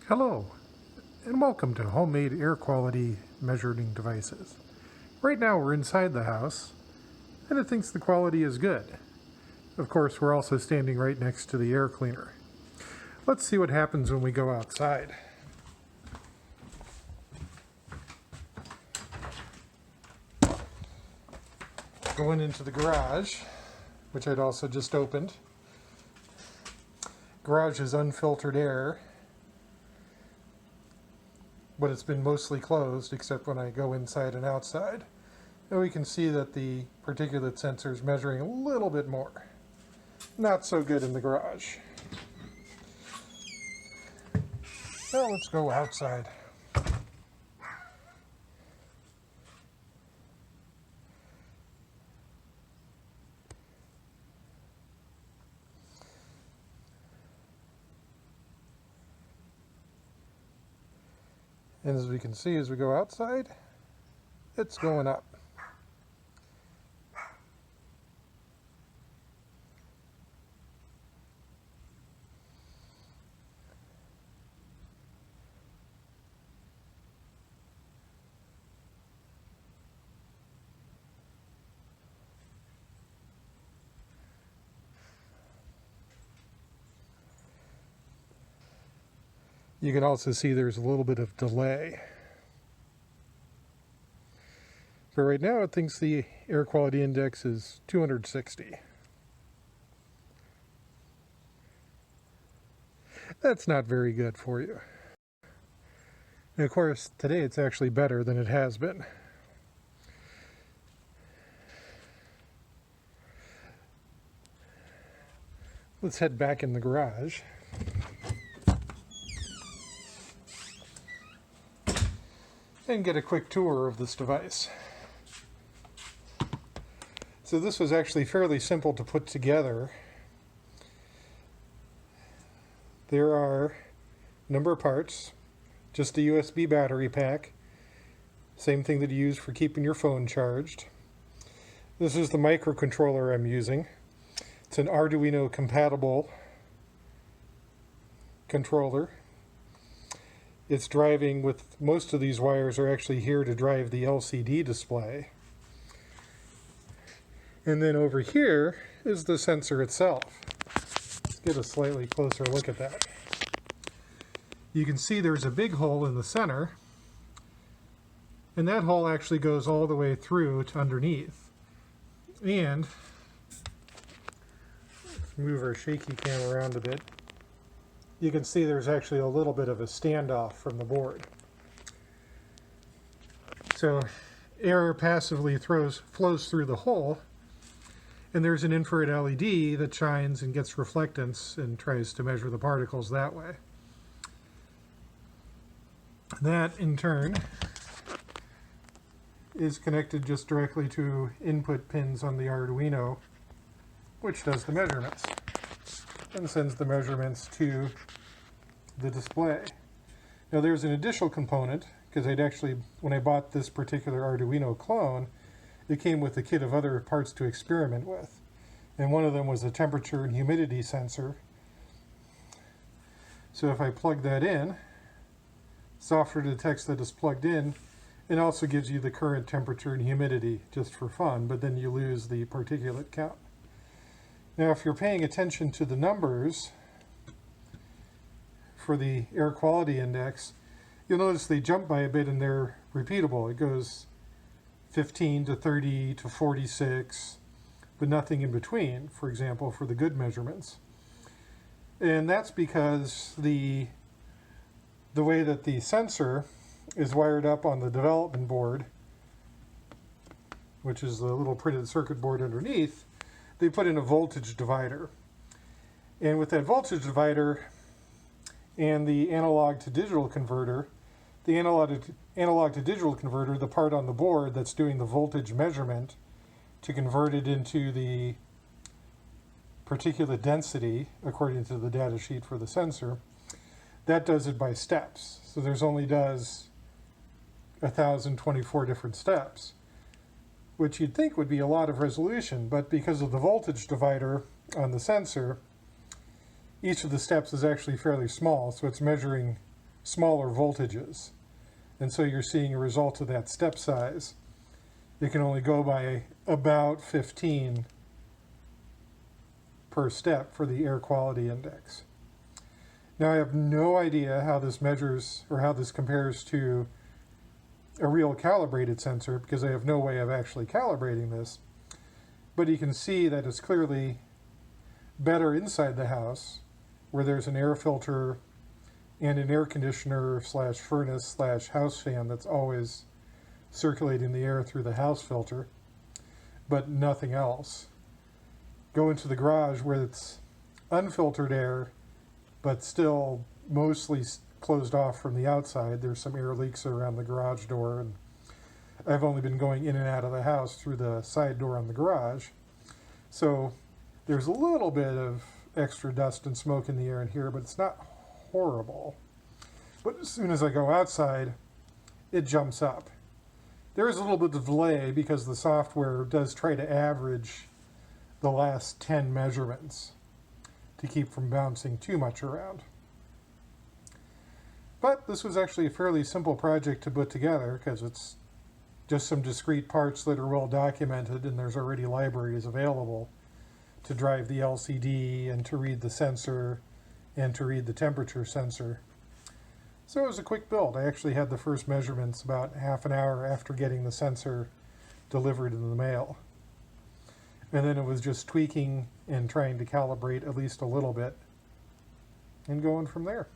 Hello, and welcome to Homemade Air Quality Measuring Devices. Right now we're inside the house, and it thinks the quality is good. Of course, we're also standing right next to the air cleaner. Let's see what happens when we go outside. Going into the garage, which I'd also just opened. Garage is unfiltered air, but it's been mostly closed except when I go inside and outside. And we can see that the particulate sensor is measuring a little bit more. Not so good in the garage. Now let's go outside. And as we can see as we go outside, it's going up. You can also see there's a little bit of delay. But right now it thinks the air quality index is 260. That's not very good for you. And of course, today it's actually better than it has been. Let's head back in the garage. And get a quick tour of this device. So this was actually fairly simple to put together. There are a number of parts, just a USB battery pack, same thing that you use for keeping your phone charged. This is the microcontroller I'm using. It's an Arduino compatible controller. It's driving with, most of these wires are actually here to drive the LCD display. And then over here is the sensor itself. Let's get a slightly closer look at that. You can see there's a big hole in the center, and that hole actually goes all the way through to underneath. And let's move our shaky cam around a bit. You can see there's actually a little bit of a standoff from the board. So air passively flows through the hole, and there's an infrared LED that shines and gets reflectance and tries to measure the particles that way. That, in turn, is connected just directly to input pins on the Arduino, which does the measurements and sends the measurements to the display. Now there's an additional component, because when I bought this particular Arduino clone, it came with a kit of other parts to experiment with. And one of them was a temperature and humidity sensor. So if I plug that in, software detects that it's plugged in, and also gives you the current temperature and humidity just for fun, but then you lose the particulate count. Now, if you're paying attention to the numbers for the air quality index, you'll notice they jump by a bit and they're repeatable. It goes 15 to 30 to 46, but nothing in between, for example, for the good measurements. And that's because the way that the sensor is wired up on the development board, which is the little printed circuit board underneath, they put in a voltage divider. And with that voltage divider and the analog to digital converter, the analog to digital converter, the part on the board that's doing the voltage measurement to convert it into the particulate density, according to the data sheet for the sensor, that does it by steps. So there's only does 1,024 different steps, which you'd think would be a lot of resolution, but because of the voltage divider on the sensor, each of the steps is actually fairly small, so it's measuring smaller voltages. And so you're seeing a result of that step size. It can only go by about 15 per step for the air quality index. Now I have no idea how this measures or how this compares to a real calibrated sensor because I have no way of actually calibrating this. But you can see that it's clearly better inside the house where there's an air filter and an air conditioner slash furnace slash house fan that's always circulating the air through the house filter, but nothing else. Go into the garage where it's unfiltered air, but still mostly closed off from the outside. There's some air leaks around the garage door, and I've only been going in and out of the house through the side door on the garage. So there's a little bit of extra dust and smoke in the air in here, but it's not horrible. But as soon as I go outside, it jumps up. There is a little bit of delay because the software does try to average the last 10 measurements to keep from bouncing too much around. But this was actually a fairly simple project to put together because it's just some discrete parts that are well documented, and there's already libraries available to drive the LCD and to read the sensor and to read the temperature sensor. So it was a quick build. I actually had the first measurements about half an hour after getting the sensor delivered in the mail. And then it was just tweaking and trying to calibrate at least a little bit and going from there.